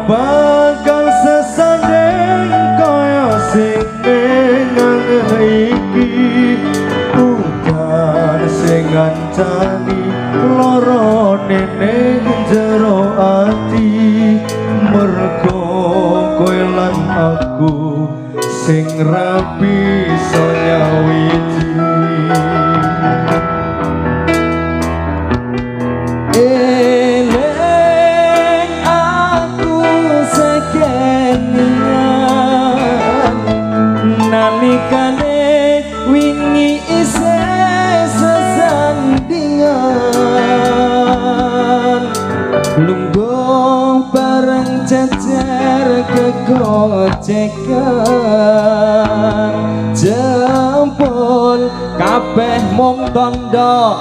bakal sesanding kaya sing ning iki bukan sing ngancani lara ning jero ati mergo kowe lan aku sing rapi so nyawiji nalikane wingi isih sesandingan lungguh bareng cecer kegocekan jempol kabeh mung tondo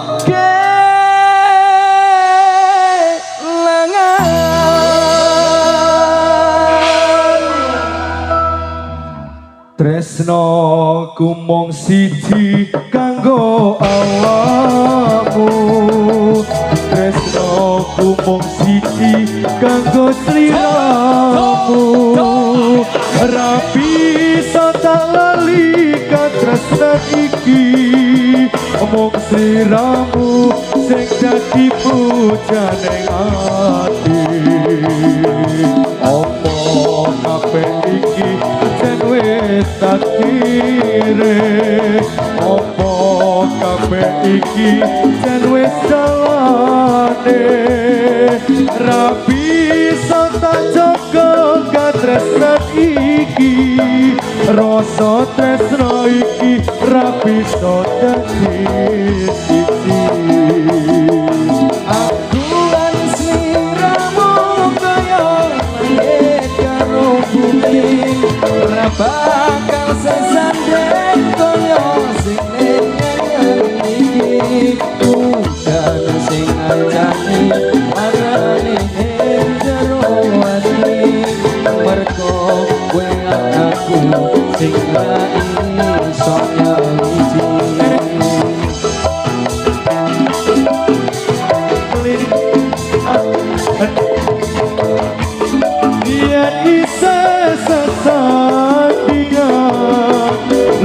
tresno ku mung siji kanggo awakmu tresno ku mung siji kanggo sliramu rapi tak lali katresnan iki mung sliramu sing dadi pujaning ati opo kabeh iki wis takdire opo kabeh iki jan wis dalane rapi tak jaga katresnan iki rasa tresno iki rapi dadi siji aku lan sliramu kaya langit karo bumi ora bakal sesanding kaya sing ning iki bukan sing ngancani arane ing jero ati mergo kowe aku sing ra iso nyawiji dia isa sesandingan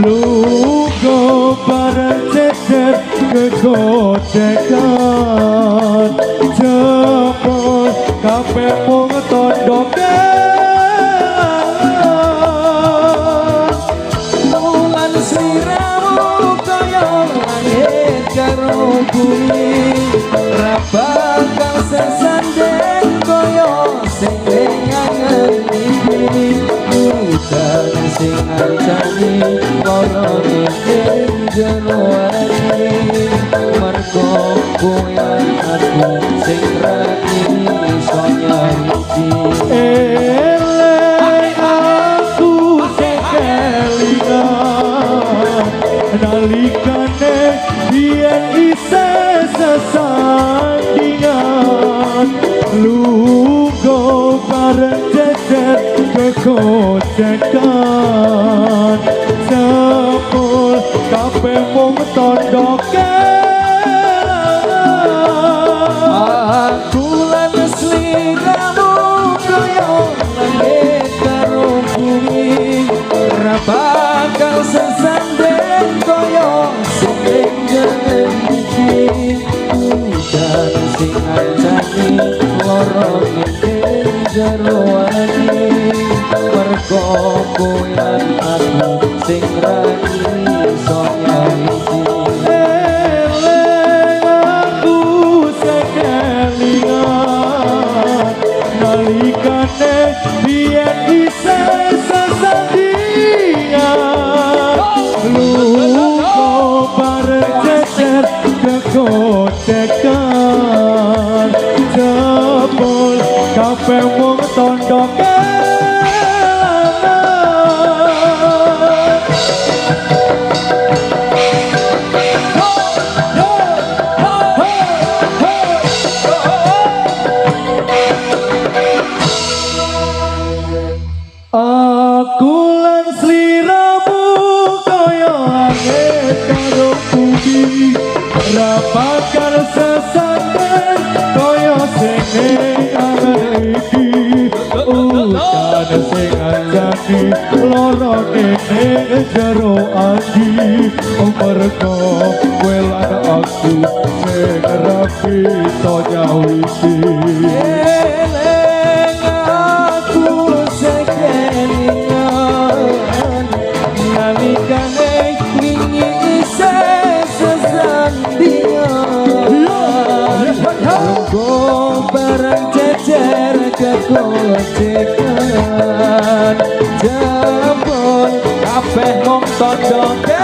lugo bareng cecer kegocekan jempol kabeh mung tondo bulan sliramu kaya langit karo bumi ra bakal sesanding kaya sing ning iki bukan sing ngancani lara ning jero ati mergo kowe aku sing ra iso nyawiji aku sing kelingan nalikane biyen isih sesandingan lugo bareng cecer kegocekan jempol kabeh mung tondo aku lan sliramu kaya langit karo bumi ora bakal sesanding kaya sing ning iki bukan sing ngancani lara ning jero ati mergo kowe lan aku sing ra iso nyawiji nalikane biyen isih sesandingan lugo bareng cecer kegocekan jempol kabeh mung tondo aku lan sliramu kaya langit karo bumi ra bakal sesanding kaya sing ning iki teko kowe lan aku sing rapi to nyawiti Eleng aku sekelingan nalikane wingi isih sesandingan Runggo bareng cecer kekocekan Jambon kabeh mung tandha